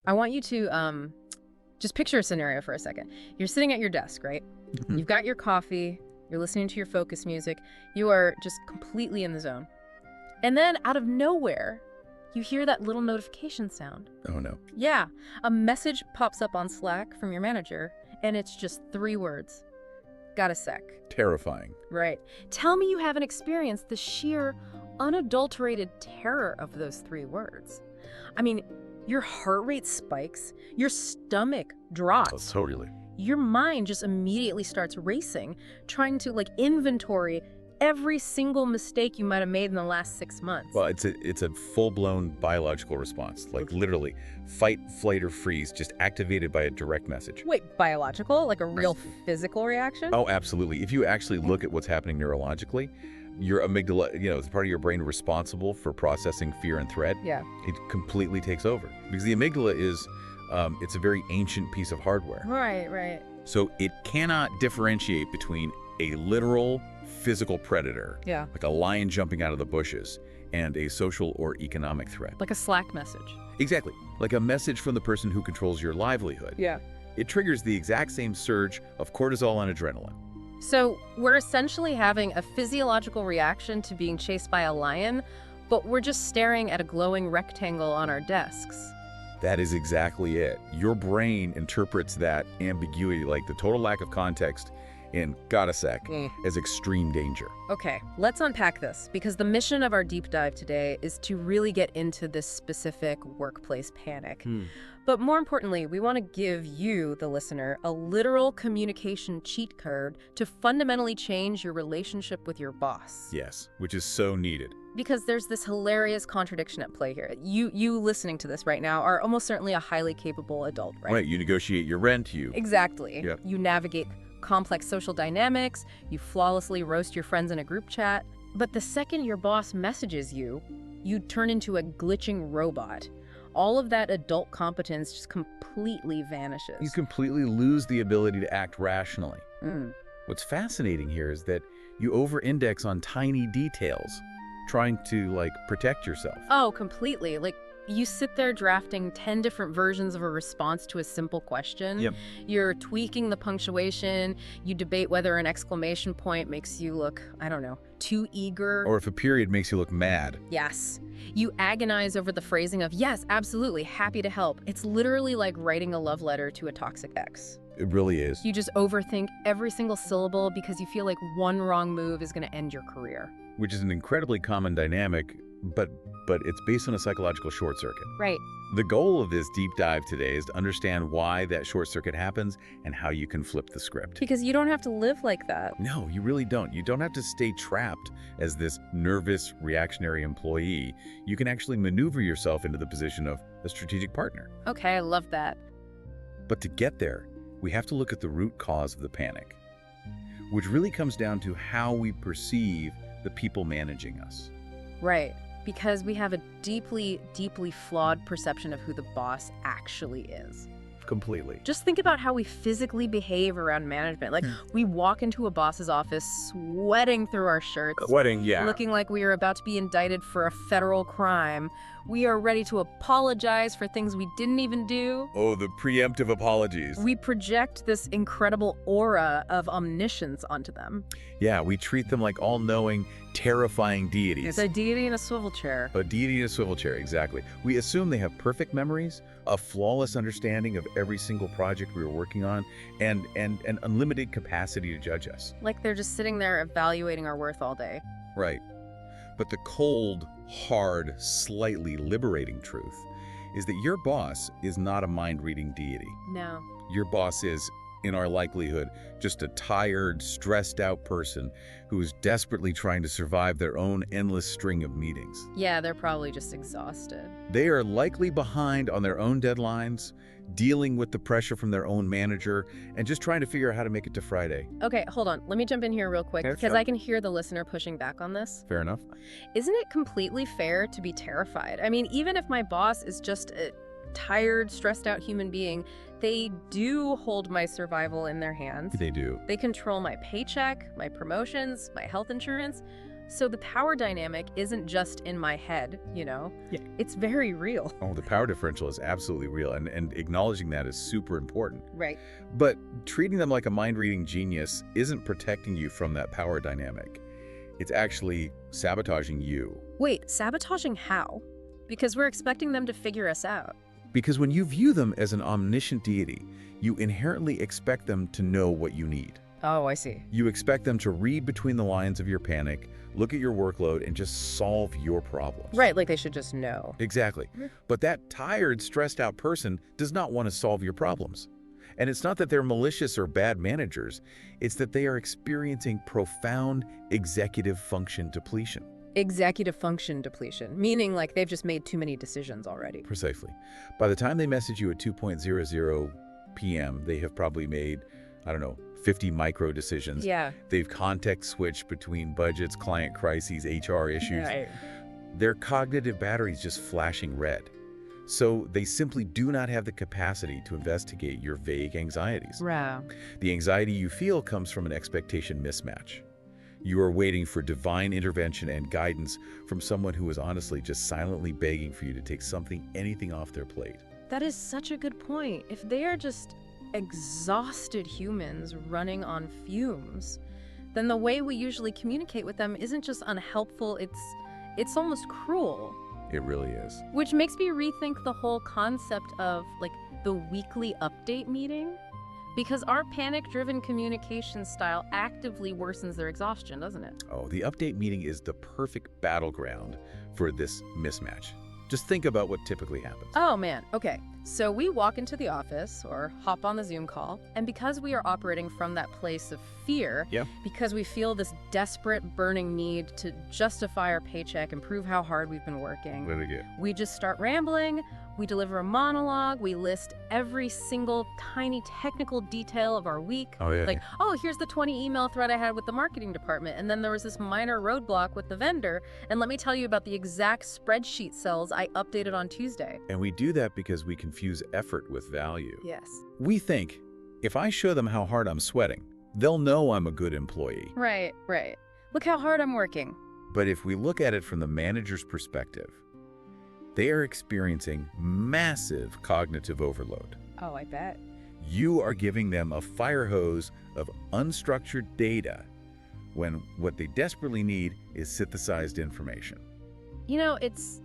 I want you to just picture a scenario for a second. You're sitting at your desk, right? You've got your coffee, you're listening to your focus music, you are just completely in the zone. And then out of nowhere, you hear that little notification sound. Oh, no. Yeah, a message pops up on Slack from your manager, and it's just 3 words. Got a sec. Terrifying. Right. Tell me you haven't experienced the sheer, unadulterated terror of those 3 words. I mean, your heart rate spikes, your stomach drops. Oh, totally. Your mind just immediately starts racing, trying to inventory every single mistake you might have made in the last 6 months. Well, it's a full-blown biological response, like literally fight, flight, or freeze, just activated by a direct message. Wait, biological? Like a real physical reaction? Oh, absolutely. If you actually look at what's happening neurologically, your amygdala, it's part of your brain responsible for processing fear and threat. Yeah. It completely takes over because the amygdala is, it's a very ancient piece of hardware. Right. So it cannot differentiate between a literal physical predator, Yeah. like a lion jumping out of the bushes, and a social or economic threat. Like a Slack message. Exactly. Like a message from the person who controls your livelihood. Yeah. It triggers the exact same surge of cortisol and adrenaline. So we're essentially having a physiological reaction to being chased by a lion, but we're just staring at a glowing rectangle on our desks. That is exactly it. Your brain interprets that ambiguity, like the total lack of context in got a sec, as extreme danger. Okay, let's unpack this, because the mission of our deep dive today is to really get into this specific workplace panic. But more importantly, we want to give you, the listener, a literal communication cheat code to fundamentally change your relationship with your boss. Yes, which is so needed. Because there's this hilarious contradiction at play here. You listening to this right now are almost certainly a highly capable adult, right? Right, you negotiate your rent, Exactly. Yep. You navigate complex social dynamics, you flawlessly roast your friends in a group chat. But the second your boss messages you, you turn into a glitching robot. All of that adult competence just completely vanishes. You completely lose the ability to act rationally. What's fascinating here is that you over-index on tiny details, trying to, protect yourself. Oh, completely. You sit there drafting 10 different versions of a response to a simple question. Yep. You're tweaking the punctuation. You debate whether an exclamation point makes you look, I don't know, too eager. Or if a period makes you look mad. Yes. You agonize over the phrasing of, yes, absolutely, happy to help. It's literally like writing a love letter to a toxic ex. It really is. You just overthink every single syllable because you feel like one wrong move is going to end your career. Which is an incredibly common dynamic, but it's based on a psychological short circuit. Right. The goal of this deep dive today is to understand why that short circuit happens and how you can flip the script. Because you don't have to live like that. No, you really don't. You don't have to stay trapped as this nervous, reactionary employee. You can actually maneuver yourself into the position of a strategic partner. Okay, I love that. But to get there, we have to look at the root cause of the panic, which really comes down to how we perceive the people managing us. Right. Because we have a deeply, deeply flawed perception of who the boss actually is. Completely. Just think about how we physically behave around management. We walk into a boss's office sweating through our shirts. Sweating, yeah. Looking like we are about to be indicted for a federal crime. We are ready to apologize for things we didn't even do. Oh, the preemptive apologies. We project this incredible aura of omniscience onto them. Yeah, we treat them like all-knowing, terrifying deities. It's a deity in a swivel chair. A deity in a swivel chair, exactly. We assume they have perfect memories, a flawless understanding of every single project we were working on, and an unlimited capacity to judge us. Like they're just sitting there evaluating our worth all day. Right. But the cold, hard, slightly liberating truth is that your boss is not a mind-reading deity. No. Your boss is, in our likelihood, just a tired, stressed-out person who is desperately trying to survive their own endless string of meetings. Yeah, they're probably just exhausted. They are likely behind on their own deadlines, dealing with the pressure from their own manager, and just trying to figure out how to make it to Friday. Okay, hold on. Let me jump in here real quick, Yeah, because sure. I can hear the listener pushing back on this. Fair enough. Isn't it completely fair to be terrified? I mean, even if my boss is just a tired, stressed out human being, they do hold my survival in their hands. They do. They control my paycheck, my promotions, my health insurance. So the power dynamic isn't just in my head, you know? Yeah. It's very real. Oh, the power differential is absolutely real, and acknowledging that is super important. Right. But treating them like a mind-reading genius isn't protecting you from that power dynamic. It's actually sabotaging you. Wait, sabotaging how? Because we're expecting them to figure us out. Because when you view them as an omniscient deity, you inherently expect them to know what you need. Oh, I see. You expect them to read between the lines of your panic, look at your workload, and just solve your problems. Right, like they should just know. Exactly. But that tired, stressed out person does not want to solve your problems. And it's not that they're malicious or bad managers, it's that they are experiencing profound executive function depletion. Executive function depletion, meaning like they've just made too many decisions already. Precisely. By the time they message you at 2:00 p.m., they have probably made, I don't know, 50 micro decisions. Yeah. They've context switched between budgets, client crises, HR issues. Right. Their cognitive battery's just flashing red. So they simply do not have the capacity to investigate your vague anxieties. Wow. The anxiety you feel comes from an expectation mismatch. You are waiting for divine intervention and guidance from someone who is honestly just silently begging for you to take anything off their plate. That is such a good point. If they are just exhausted humans running on fumes, then the way we usually communicate with them isn't just unhelpful, it's almost cruel. It really is. Which makes me rethink the whole concept of like the weekly update meeting, because our panic-driven communication style actively worsens their exhaustion, doesn't it? Oh, the update meeting is the perfect battleground for this mismatch. Just think about what typically happens. Oh man, okay. So we walk into the office or hop on the Zoom call, and because we are operating from that place of fear, because we feel this desperate, burning need to justify our paycheck and prove how hard we've been working, we just start rambling. We deliver a monologue. We list every single tiny technical detail of our week. Oh, yeah. Like, oh, here's the 20 email thread I had with the marketing department. And then there was this minor roadblock with the vendor. And let me tell you about the exact spreadsheet cells I updated on Tuesday. And we do that because we confuse effort with value. Yes. We think, if I show them how hard I'm sweating, they'll know I'm a good employee. Right, right. Look how hard I'm working. But if we look at it from the manager's perspective, they are experiencing massive cognitive overload. Oh, I bet. You are giving them a fire hose of unstructured data when what they desperately need is synthesized information. You know, it's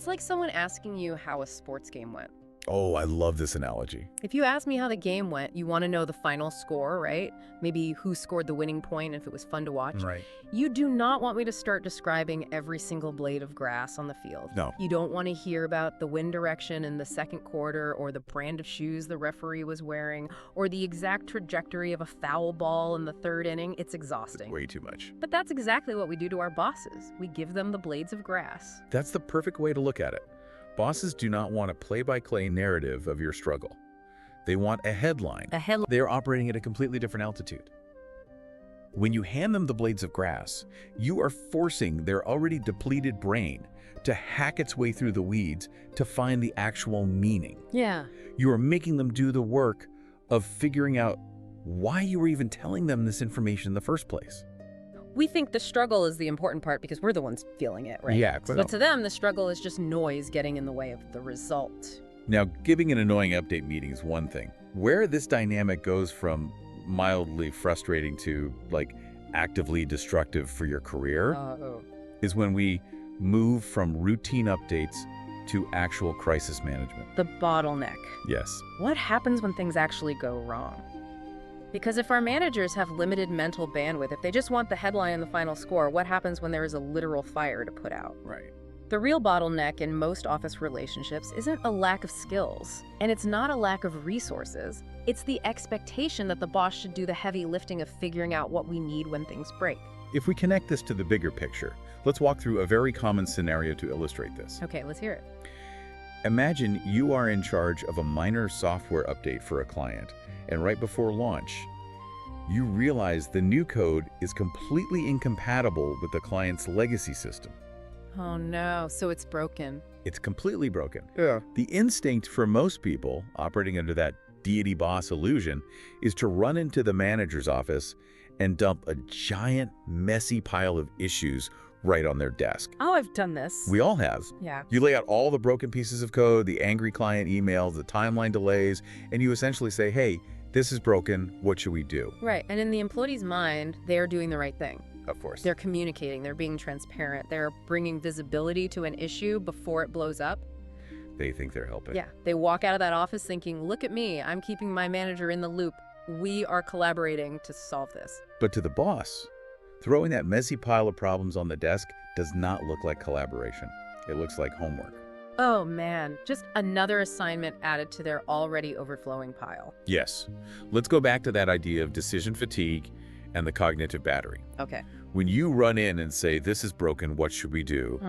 like someone asking you how a sports game went. Oh, I love this analogy. If you ask me how the game went, you want to know the final score, right? Maybe who scored the winning point, if it was fun to watch. Right. You do not want me to start describing every single blade of grass on the field. No. You don't want to hear about the wind direction in the second quarter, or the brand of shoes the referee was wearing, or the exact trajectory of a foul ball in the third inning. It's exhausting. Way too much. But that's exactly what we do to our bosses. We give them the blades of grass. That's the perfect way to look at it. Bosses do not want a play-by-play narrative of your struggle. They want a headline. They are operating at a completely different altitude. When you hand them the blades of grass, you are forcing their already depleted brain to hack its way through the weeds to find the actual meaning. Yeah. You are making them do the work of figuring out why you were even telling them this information in the first place. We think the struggle is the important part because we're the ones feeling it, right? Yeah. But to them, the struggle is just noise getting in the way of the result. Now, giving an annoying update meeting is one thing. Where this dynamic goes from mildly frustrating to, like, actively destructive for your career is when we move from routine updates to actual crisis management. The bottleneck. Yes. What happens when things actually go wrong? Because if our managers have limited mental bandwidth, if they just want the headline and the final score, what happens when there is a literal fire to put out? Right. The real bottleneck in most office relationships isn't a lack of skills, and it's not a lack of resources. It's the expectation that the boss should do the heavy lifting of figuring out what we need when things break. If we connect this to the bigger picture, let's walk through a very common scenario to illustrate this. Okay, let's hear it. Imagine you are in charge of a minor software update for a client, and right before launch, you realize the new code is completely incompatible with the client's legacy system. Oh no, so it's broken. It's completely broken. Yeah. The instinct for most people operating under that deity boss illusion is to run into the manager's office and dump a giant, messy pile of issues right on their desk. Oh, I've done this. We all have. Yeah. You lay out all the broken pieces of code, the angry client emails, the timeline delays, and you essentially say, hey, this is broken, what should we do? Right, and in the employee's mind, they're doing the right thing. Of course. They're communicating, they're being transparent, they're bringing visibility to an issue before it blows up. They think they're helping. Yeah, they walk out of that office thinking, look at me, I'm keeping my manager in the loop. We are collaborating to solve this. But to the boss, throwing that messy pile of problems on the desk does not look like collaboration. It looks like homework. Oh man, just another assignment added to their already overflowing pile. Yes. Let's go back to that idea of decision fatigue and the cognitive battery. Okay. When you run in and say, this is broken, what should we do?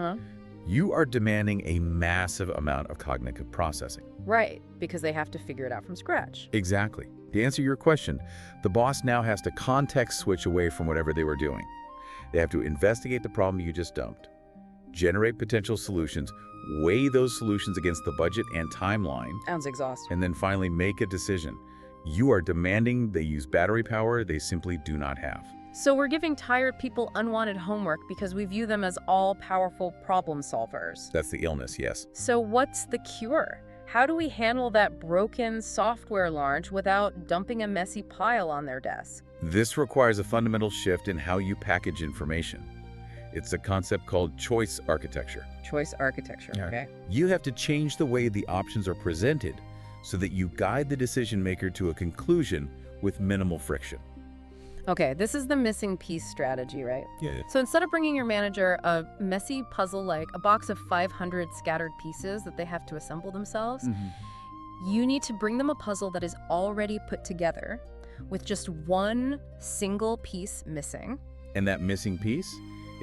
You are demanding a massive amount of cognitive processing. Right, because they have to figure it out from scratch. Exactly. To answer your question, the boss now has to context switch away from whatever they were doing. They have to investigate the problem you just dumped, generate potential solutions, weigh those solutions against the budget and timeline, Sounds exhausting. and then finally make a decision. You are demanding they use battery power they simply do not have. So we're giving tired people unwanted homework because we view them as all-powerful problem solvers. That's the illness, yes. So what's the cure? How do we handle that broken software launch without dumping a messy pile on their desk? This requires a fundamental shift in how you package information. It's a concept called choice architecture. Choice architecture, okay? You have to change the way the options are presented so that you guide the decision maker to a conclusion with minimal friction. Okay, this is the missing piece strategy, right? Yeah. So instead of bringing your manager a messy puzzle like a box of 500 scattered pieces that they have to assemble themselves, you need to bring them a puzzle that is already put together with just one single piece missing. And that missing piece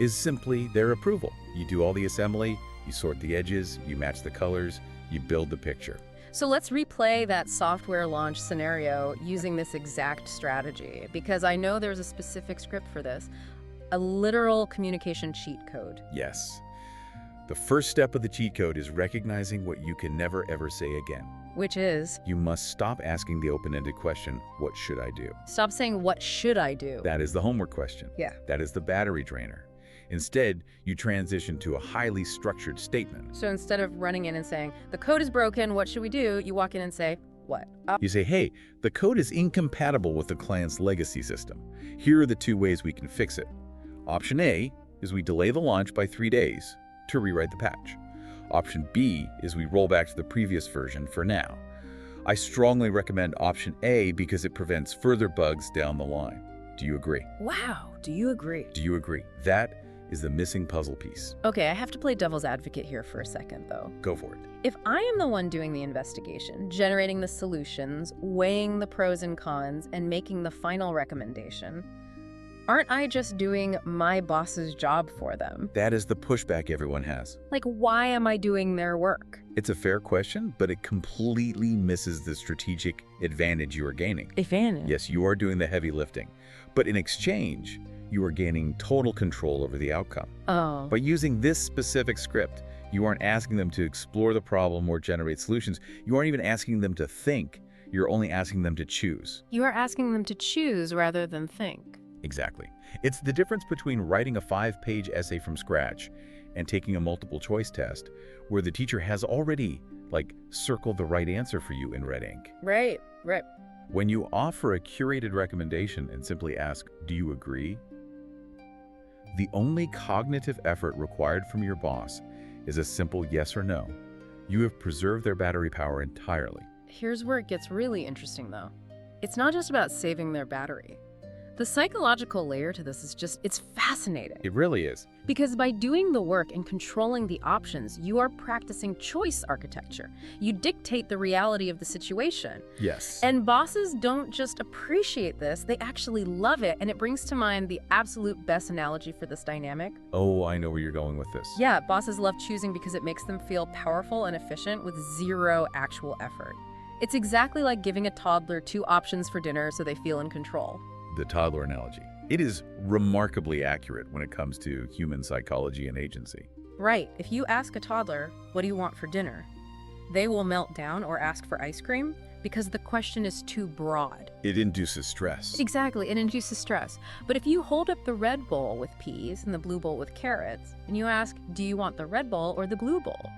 is simply their approval. You do all the assembly, you sort the edges, you match the colors, you build the picture. So let's replay that software launch scenario using this exact strategy, because I know there's a specific script for this, a literal communication cheat code. Yes. The first step of the cheat code is recognizing what you can never ever say again. Which is? You must stop asking the open-ended question, what should I do? Stop saying, what should I do? That is the homework question. Yeah. That is the battery drainer. Instead, you transition to a highly structured statement. So instead of running in and saying, the code is broken, what should we do? You walk in and say, what? You say, hey, the code is incompatible with the client's legacy system. Here are the two ways we can fix it. Option A is we delay the launch by 3 days to rewrite the patch. Option B is we roll back to the previous version for now. I strongly recommend option A because it prevents further bugs down the line. Do you agree? Wow, do you agree? Do you agree? That is the missing puzzle piece. Okay, I have to play devil's advocate here for a second, though. Go for it. If I am the one doing the investigation, generating the solutions, weighing the pros and cons, and making the final recommendation, aren't I just doing my boss's job for them? That is the pushback everyone has. Like, why am I doing their work? It's a fair question, but it completely misses the strategic advantage you are gaining. Advantage? Yes, you are doing the heavy lifting, but in exchange, you are gaining total control over the outcome. Oh. By using this specific script, you aren't asking them to explore the problem or generate solutions. You aren't even asking them to think. You're only asking them to choose. You are asking them to choose rather than think. Exactly. It's the difference between writing a 5-page essay from scratch and taking a multiple choice test where the teacher has already, circled the right answer for you in red ink. Right. When you offer a curated recommendation and simply ask, do you agree? The only cognitive effort required from your boss is a simple yes or no. You have preserved their battery power entirely. Here's where it gets really interesting, though. It's not just about saving their battery. The psychological layer to this is it's fascinating. It really is. Because by doing the work and controlling the options, you are practicing choice architecture. You dictate the reality of the situation. Yes. And bosses don't just appreciate this, they actually love it. And it brings to mind the absolute best analogy for this dynamic. Oh, I know where you're going with this. Yeah, bosses love choosing because it makes them feel powerful and efficient with zero actual effort. It's exactly like giving a toddler 2 options for dinner so they feel in control. The toddler analogy. It is remarkably accurate when it comes to human psychology and agency. Right. If you ask a toddler, what do you want for dinner? They will melt down or ask for ice cream because the question is too broad. It induces stress. Exactly, it induces stress. But if you hold up the red bowl with peas and the blue bowl with carrots, and you ask, do you want the red bowl or the blue bowl?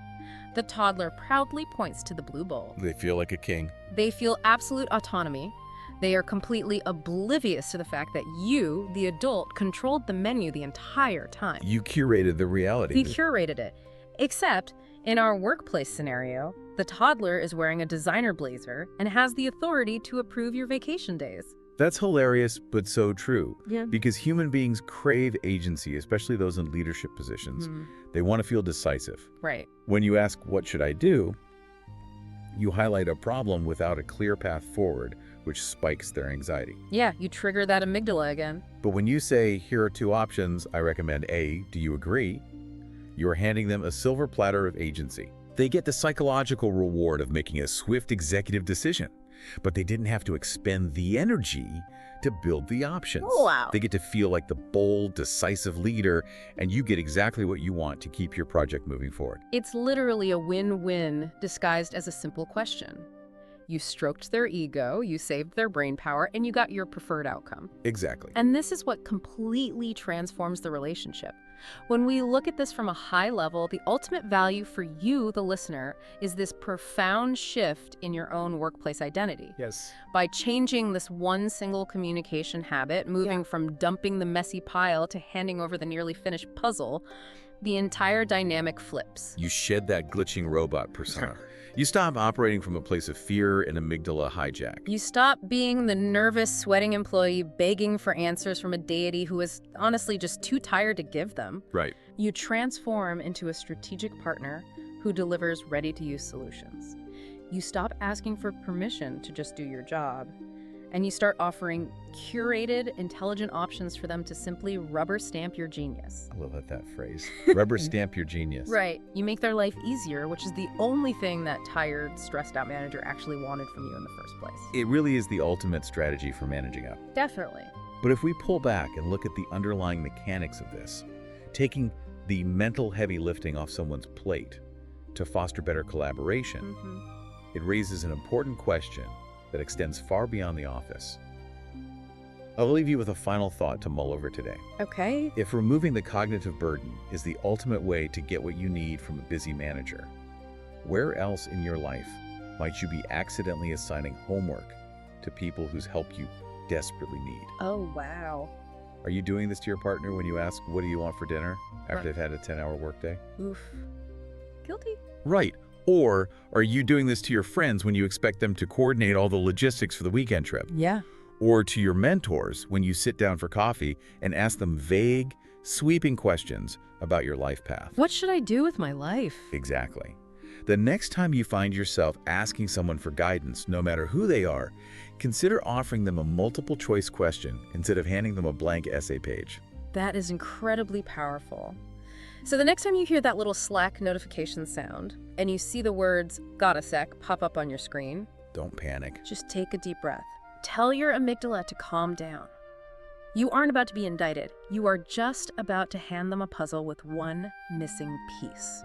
The toddler proudly points to the blue bowl. They feel like a king. They feel absolute autonomy. They are completely oblivious to the fact that you, the adult, controlled the menu the entire time. You curated the reality. We curated it. Except, in our workplace scenario, the toddler is wearing a designer blazer and has the authority to approve your vacation days. That's hilarious, but so true. Yeah. Because human beings crave agency, especially those in leadership positions. They want to feel decisive. Right. When you ask, what should I do? You highlight a problem without a clear path forward, which spikes their anxiety. Yeah, you trigger that amygdala again. But when you say, here are two options, I recommend A, do you agree? You are handing them a silver platter of agency. They get the psychological reward of making a swift executive decision, but they didn't have to expend the energy to build the options. Wow. They get to feel like the bold, decisive leader, and you get exactly what you want to keep your project moving forward. It's literally a win-win disguised as a simple question. You stroked their ego, you saved their brain power, and you got your preferred outcome. Exactly. And this is what completely transforms the relationship. When we look at this from a high level, the ultimate value for you, the listener, is this profound shift in your own workplace identity. Yes. By changing this one single communication habit, moving from dumping the messy pile to handing over the nearly finished puzzle, the entire dynamic flips. You shed that glitching robot persona. You stop operating from a place of fear and amygdala hijack. You stop being the nervous, sweating employee begging for answers from a deity who is honestly just too tired to give them. Right. You transform into a strategic partner who delivers ready-to-use solutions. You stop asking for permission to just do your job, and you start offering curated, intelligent options for them to simply rubber stamp your genius. I love that phrase. Rubber stamp your genius. Right. You make their life easier, which is the only thing that tired, stressed-out manager actually wanted from you in the first place. It really is the ultimate strategy for managing up. Definitely. But if we pull back and look at the underlying mechanics of this, taking the mental heavy lifting off someone's plate to foster better collaboration, it raises an important question that extends far beyond the office. I'll leave you with a final thought to mull over today. Okay. If removing the cognitive burden is the ultimate way to get what you need from a busy manager, where else in your life might you be accidentally assigning homework to people whose help you desperately need? Oh, wow. Are you doing this to your partner when you ask, what do you want for dinner after Right. they've had a 10-hour workday? Oof. Guilty. Right. Or are you doing this to your friends when you expect them to coordinate all the logistics for the weekend trip? Yeah. Or to your mentors when you sit down for coffee and ask them vague, sweeping questions about your life path? What should I do with my life? Exactly. The next time you find yourself asking someone for guidance, no matter who they are, consider offering them a multiple choice question instead of handing them a blank essay page. That is incredibly powerful. So the next time you hear that little Slack notification sound and you see the words, "got a sec," pop up on your screen, Don't panic. just take a deep breath. Tell your amygdala to calm down. You aren't about to be indicted. You are just about to hand them a puzzle with one missing piece.